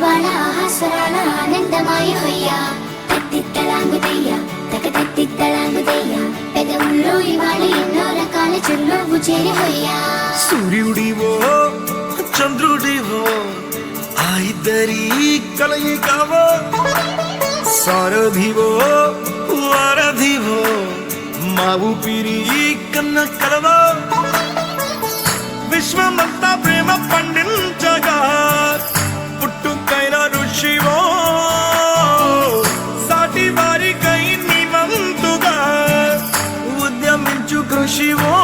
ఇవాళ ఆహాస్వరాల ఆనందమాయ హొయ్యా తత్తిత్తలాంగుదయ్యా తకతత్తిత్తలాంగుదయ్యా పెదవుల్లో ఇవాళ ఎన్నో రకాల చిరునవ్వు చేరి హొయ్యా సూర్యుడివో చంద్రుడివో ఆ ఇద్దరి కలయికవో సారథివో వారధివో మా ఊపిరి కన్న కలవో విశ్వమంతా ప్రేమ పండించగా పుట్టుకైన ఋషివో సాటి వారికై నివంతుగా ఉద్యమించు కృషివో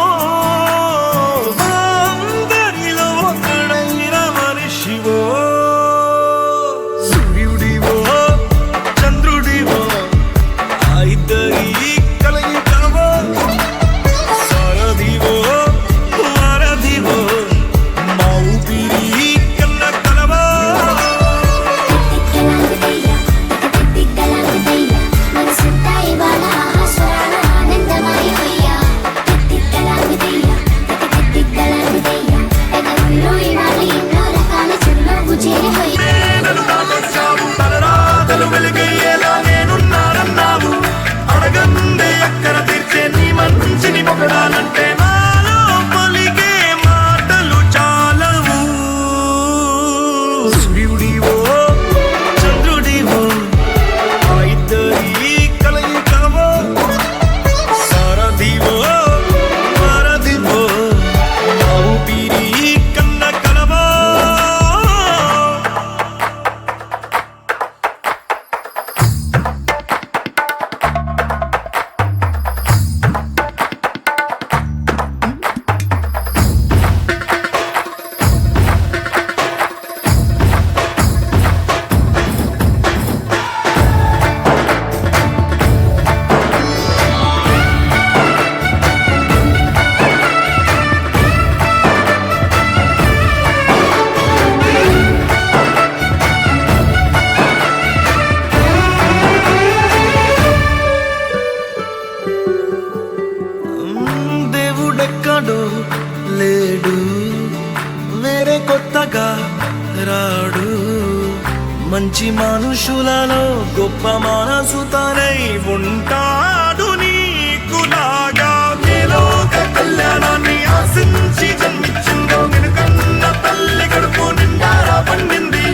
అందరిలో ఒకడైన మనిషివో సూర్యుడివో చంద్రుడివో ఆ ఇద్దరి కలయికవో సారథివో వారధివో మా ఊపిరి కన్న కలవో తత్తిత్తలాంగుదయ్యా తకతత్తిత్తలాంగుదయ్యా మనసంతా ఇవాళ ఆహాస్వరాల ఆనందమాయ హొయ్యా తత్తిత్తలాంగుదయ్యా తకతత్తిత్తలాంగుదయ్యా పెదవుల్లో ఇవాళ ఎన్నో రకాల చిరునవ్వు చేరి హొయ్యా నన్ను దాటొచ్చావు తలరాతలు వెలిగయ్యేలా నేనున్నానన్నావు అడగందే అక్కర తీర్చే నీ మంచిని పొగడాలంటే నాలో పలికే మాటలు చాలవు సూర్యుడివో చంద్రుడివో ఆ ఇద్దరి కలయికవో సారథివో వారధివో మా ఊపిరి కన్న కలవో దేవుడెక్కడో లేడు వేరే కొత్తగా రాడు మంచి మనుషులలో గొప్ప మనసు తనై ఉంటాడు నీకులాగా లోక కళ్యాణాన్ని ఆశించి జన్మించిందో వెనుకన్న తల్లి కడుపు నిండారా పండింది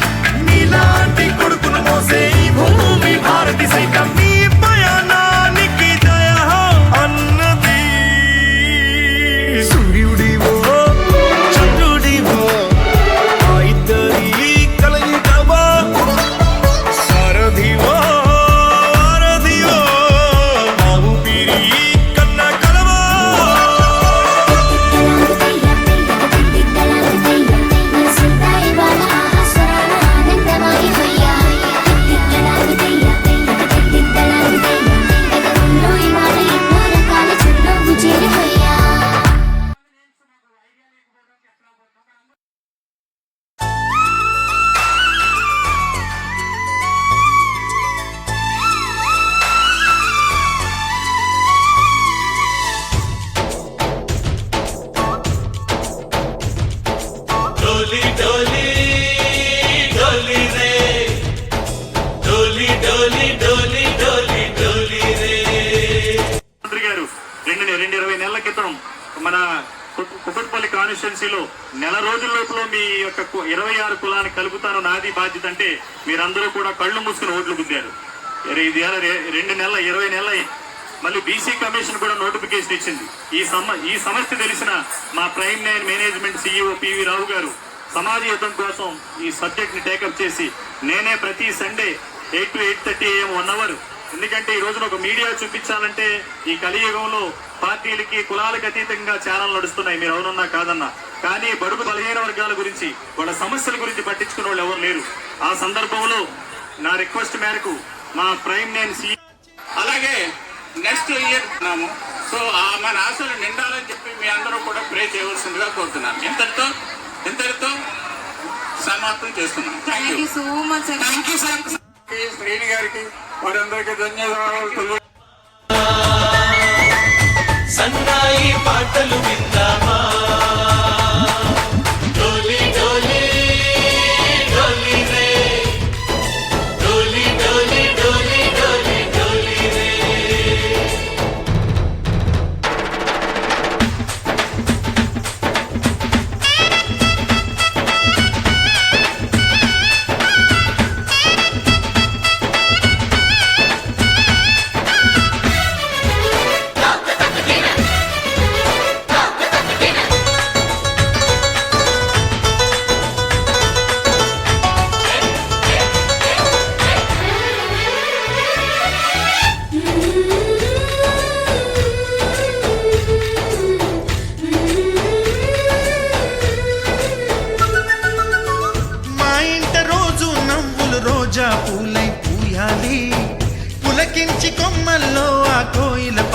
నీలాంటి కొడుకును మోసే ఈ భూమి భారతి సైతం నీ పయనానికి జయ అన్నది సూర్యుడివో చంద్రుడివో ఆ ఇద్దరి కలయికవో సారథివో వారధివో మా ఊపిరి కన్న కలవో తత్తిత్తలాంగుదయ్యా మనసంతా ఇవాళ ఆహాస్వరాల ఆనందమాయ హొయ్యా తత్తిత్తలాంగుదయ్యా తకతత్తిత్తలాంగుదయ్యా పెదవుల్లో ఇవాళ ఎన్నో రకాల చిరునవ్వు చేరి హొయ్యా डोली डोली डोली रे डोली डोली डोली डोली डोली रे మంత్రి గారు 20 నెలల క్రితం మన కుకట్పల్లి కాన్స్టిట్యున్సీలో నెల రోజుల లోపల మీ యొక్క 26 కులాన్ని కలుపుతాను నాది బాధ్యత అంటే మీరందరూ కూడా కళ్ళు మూసుకుని ఓట్లు గుద్దారు. ఇది 2 నెలల 20 నెలల మళ్ళీ బీసీ కమిషన్ కూడా నోటిఫికేషన్ ఇచ్చింది. ఈ సమస్య తెలిసిన మా prime line management CEO PV Rao garu సమాజ యుద్ధం కోసం ఈ సబ్జెక్ట్ ని టేకప్ చేసి నేనే ప్రతి సండే 8 to 8:30 AM 1 hour ఎందుకంటే ఈ రోజున ఒక మీడియా చూపించాలంటే ఈ కలియుగంలో పార్టీలకి కులాలకు అతీతంగా ఛానల్ నడుస్తున్నాయి, మీరు ఎవరన్నా కాదన్నా. కానీ బడుగు బలహీన వర్గాల గురించి వాళ్ళ సమస్యల గురించి పట్టించుకునే వాళ్ళు ఎవరు లేరు. ఆ సందర్భంలో నా రిక్వెస్ట్ మేరకు మా ప్రైమ్ లైన్ CEO అలాగే నెక్స్ట్ ఇయర్ ఉన్నాము. సో మన ఆశలు నిండాలని చెప్పి మీ అందరూ కూడా ప్రే చేయవలసిందిగా కోరుతున్నాను. ఇంతటితో సమాప్తం చేస్తున్నాం. Thank you so much. Thank you sir. శ్రేణి గారికి వారందరికీ ధన్యవాదాలు. సన్నాయి పాటలు విందామా డోలి డోలి డోలి రే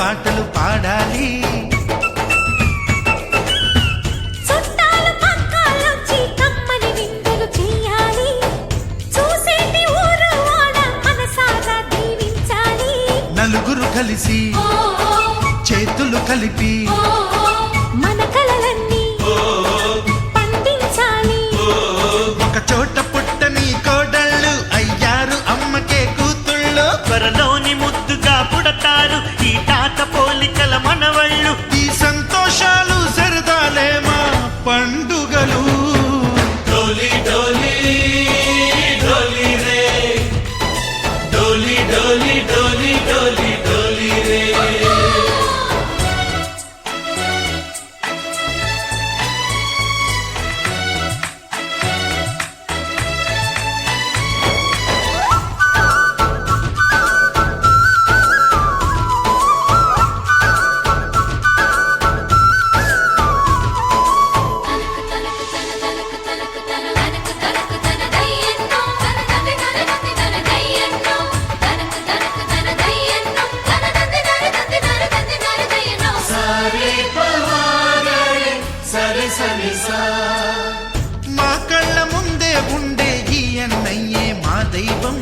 పాటలు పాడాలి. చుట్టాలు పక్కాలొచ్చి కమ్మని విందులు చేయాలి. చూసేటి ఊరు వాడ మనసారా దీవించాలి. నలుగురు కలిసి చేతులు కలిపి మన కలలన్నీ పండించాలి. ఒక చోట పుట్టని కోడళ్ళు అయ్యారు అమ్మకే కూతుళ్ళు. త్వరలోని ముద్దుగా పుడతారు ఈ తాత పోలికల మనవళ్ళు. ఈ సంతోషాలు సరదాలే మా పండుగలు. డోలి డోలి డోలి రే డోలి డోలి డోలి డోలి డోలి రే మా కళ్ళ ముందే ఉండే ఈ అన్నయ్యే మా దైవం.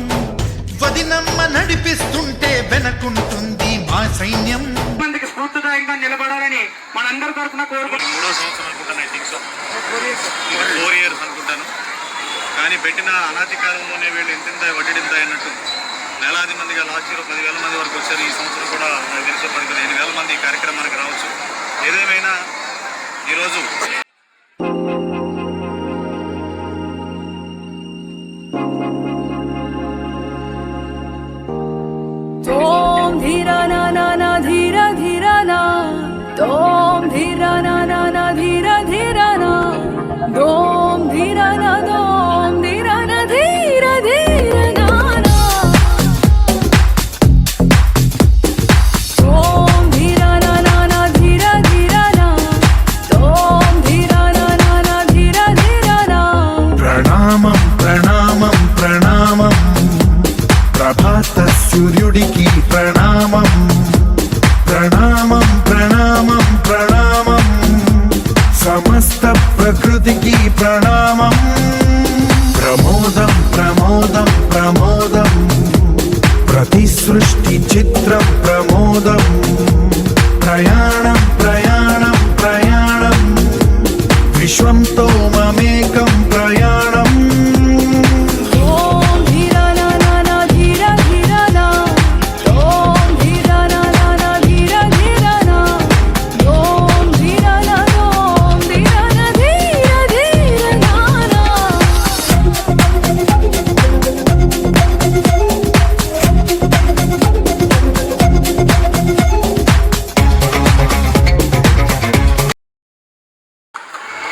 వదినమ్మ నడిపిస్తుంటే వెనకుంటుంది మా సైన్యం. మందికి స్ఫూర్తిదాయకంగా నిలబడాలని మనందరి తరఫున కోరుకుంటున్నాం. 3వ సంవత్సరం అనుకుంటాను, ఐ థింక్ సో 4 years అనుకుంటాను. కానీ పెట్టిన అనాది కాలంలోనే వీళ్ళు ఇంత వడ్డీంత అన్నట్టు వేలాది మందిగా లాస్ట్ ఇయర్ 10,000 మంది వరకు వచ్చారు. ఈ సంవత్సరం కూడా నాకు తెలిసి 15,000 మంది ఈ కార్యక్రమానికి రావచ్చు. ఏదేమైనా ఈరోజు Tom dhira na na na dhira dhira na Tom dhira na na na dhira dhira na Dom dhira na dom dhira na dhira dhira na na Tom dhira na na na dhira dhira na Tom dhira na na na dhira dhira na ప్రణామం ప్రణామం ప్రణామం ప్రభాత సూర్యుడికి ప్రణామం. ప్రణామం ప్రణామం ప్రణామం సమస్త ప్రకృతికి ప్రణామం. ప్రమోదం ప్రమోదం ప్రమోదం ప్రతి సృష్టి చిత్రం ప్రమోదం. ప్రయాణం ప్రయాణం ప్రయాణం విశ్వంతో మమేకం ప్రయాణం. Om dhira na na na dhira dhira na Om dhira na na na dhira dhira na Om dhira na dom dhira na dhira dhira na na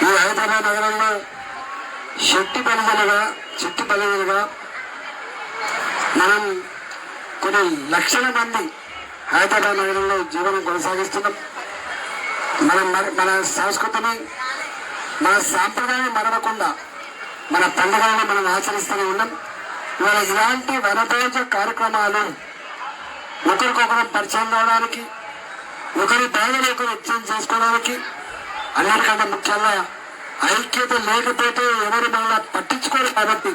ఈ హైదరాబాద్ నగరంలో శక్తి బలిజలుగా మనం కొన్ని లక్షల మంది హైదరాబాద్ నగరంలో జీవనం కొనసాగిస్తున్నాం. మన సంస్కృతిని మన సాంప్రదాయాన్ని మరవకుండా మన పండుగలను మనం ఆచరిస్తూనే ఉన్నాం. ఇవాళ ఇలాంటి వనభోజ కార్యక్రమాలు ఒకరికొకరు పరిచయం కావడానికి, ఒకరి బాధలు ఒకరు వ్యక్తం చేసుకోవడానికి, అన్నిటికంటే ముఖ్యంగా ఐక్యత లేకపోతే ఎవరు మనల్ని పట్టించుకోరు. కాబట్టి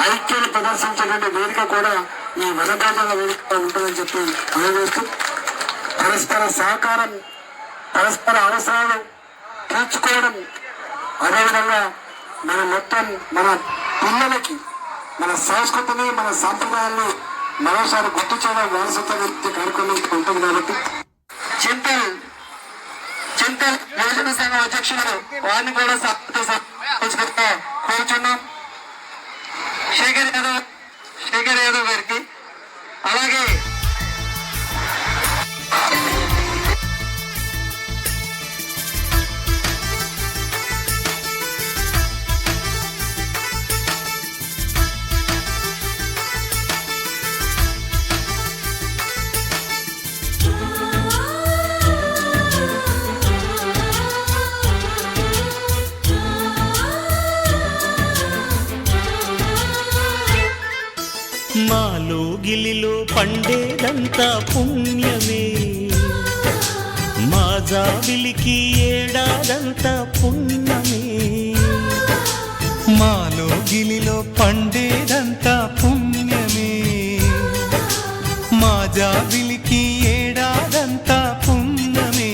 ఐక్యత ప్రదర్శించేటువంటి వేదిక కూడా ఈ వనభోజన వేదిక ఉంటుందని చెప్పి తెలియజేస్తూ పరస్పర సహకారం, పరస్పర అవసరాలు తీర్చుకోవడం, అదేవిధంగా మన మొత్తం మన పిల్లలకి మన సంస్కృతిని మన సాంప్రదాయాన్ని మరోసారి గుర్తు చేయడం వారసత్వ కార్యక్రమం ఉంటుంది. కాబట్టి చింతల్ యువజన సంఘం అధ్యక్షులు వారిని కూడా కోరుచున్నాం. శేఖర్ యాదవ్ గారికి, అలాగే మాలో గిలిలో పండేదంతా పుణ్యమే. మా జాబిలికి ఏడాదంతా పుణ్యమే, మాలో గిలిలో పండేదంతా పుణ్యమే, మా జాబిలికి ఏడాదంతా పుణ్యమే.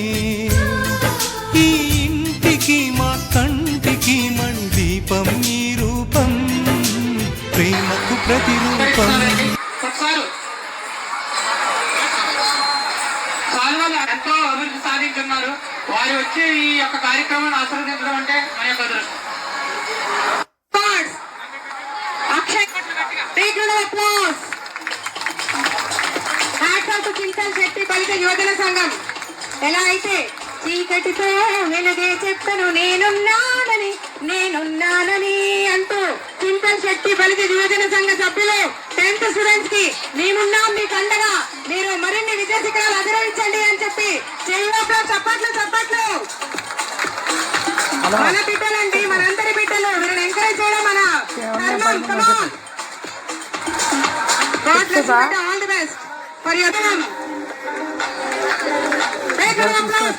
ఈ ఇంటికి మా కంటికి మణి దీపం ఈ రూపం, ప్రేమకు ప్రతిరూపం. ఒకసారి సాల్వాలు ఎంతో అభివృద్ధి సాధించున్నారు. వారు వచ్చి ఈ యొక్క కార్యక్రమాన్ని ఆశీర్వదించడం అంటే మన యొక్క అదృష్టం. చింతల్ శెట్టి బలిత యువజన సంఘం ఎలా అయితే చీకటితో వెలుగే చెప్తాను నేనున్నానని అంటూ చింతల్ శెట్టి బలిత యువజన సంఘ సభ్యులు 10th స్టూడెంట్స్ కి మేమున్నాం మీకు అండగా, మీరు మరిన్ని విద్యా శిఖరాలు అధిరోహించండి అని చెప్పి చెయ్యలో చప్పట్లు. మన బిడ్డలండి, మనందరి బిడ్డలు, వీళ్ళని ఎంకరేజ్ చేయడం మన ధర్మం. Come on. God bless you. All the best for your time.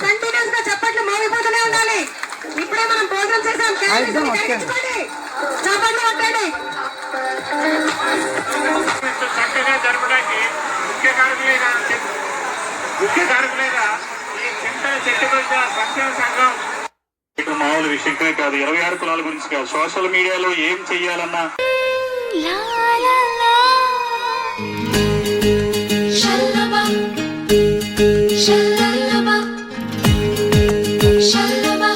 Continuous గా చప్పట్లు మోగిపోతూనే ఉండాలి. ఇప్పుడే మనం భోజనం చేసాం, చప్పట్లు కొట్టండి. చక్కగా జరపడానికి ముఖ్య కారకులేగా ఈ చింతల చెట్టు సంక్షేమ సంఘం ఇక మామూలు విషయం కాదు, 26 కులాల గురించి కాదు, సోషల్ మీడియాలో ఏం చెయ్యాలన్నా La la la, shalaba, shalalaba, shalaba,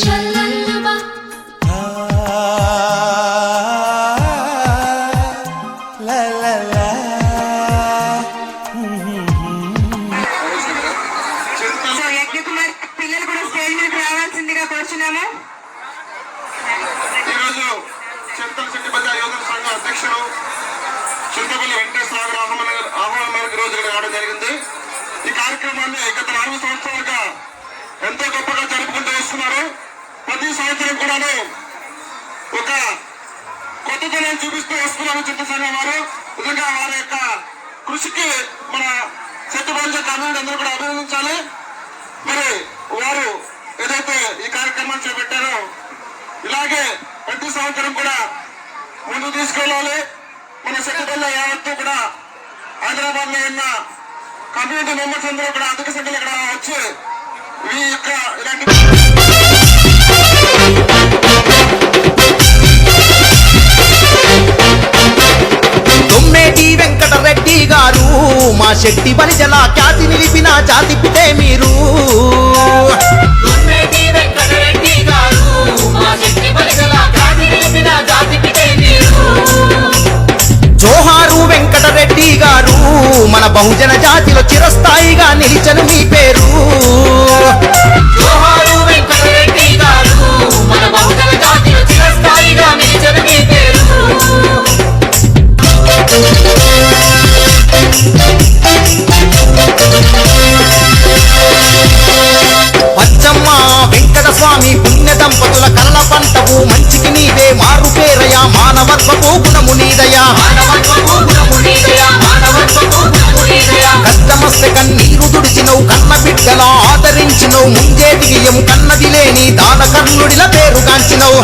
shalalaba. La la la. యజ్ఞకుమార్ పిల్లలు కూడా స్టేజ్ మీద రావాల్సిందిగా కోరుచున్నాము. ఈరోజు చింతల శెట్టి బలిత యువజన సంఘ అధ్యక్షుడు చింతపల్లి వెంకటేశ్వర ఆహ్వానం మేరకు రోజు ఇక్కడ రావడం జరిగింది. ఈ కార్యక్రమాన్ని గత 4 సంవత్సరాలుగా ఎంతో గొప్పగా జరుపుకుంటూ వస్తున్నారు. ప్రతి సంవత్సరం కూడాను ఒక కొత్తదనం చూపిస్తూ వస్తున్నారు చింత సంఘం వారు. నిజంగా వారి యొక్క కృషికి మన శెట్టి బలిత కమ్యూనిటీ అందరూ కూడా అభినందించాలి. మరి వారు ఏదైతే ఈ కార్యక్రమాన్ని చేపట్టారో ఇలాగే ప్రతి సంవత్సరం కూడా ముందుకు తీసుకెళ్ళాలి. మన శెట్టిపల్లి యావత్తు కూడా హైదరాబాద్ లో ఉన్న కమ్యూనిటీ మెంబర్స్ అందరూ కూడా అధిక సంఖ్యలో ఇక్కడ వచ్చి ఈ యొక్క ఇలాంటి తొమ్మేటి వెంకటరెడ్డి గారు మా శెట్టి బలిజల ఖ్యాతి నిలిపిన జాతి పితే మీరు. తొమ్మేటి వెంకటరెడ్డి గారు మా శెట్టి బలిజల ఖ్యాతి నిలిపిన జాతి పితే మీరు. జోహారు వెంకటరెడ్డి గారు మన బహుజన జాతిలో చిరస్థాయిగా నిలిచను మీ పేరు. జోహారు వెంకటరెడ్డి గారు మన బహుజన జాతిలో చిరస్థాయిగా నిలిచను మీ పేరు. పచ్చమ్మ వెంకట స్వామి పుణ్య దంపతుల కలల పంటవు మంచికి నీవే మారు పేరయా మానవత్వపు గుణము నీదయా. కష్టమస్తే కన్నీరు తుడిచినవు కన్న బిడ్డలా ఆదరించినవు ముంజేటికి ఎము కన్నది లేని దాన కర్ణుడిల పేరు గాంచినవు.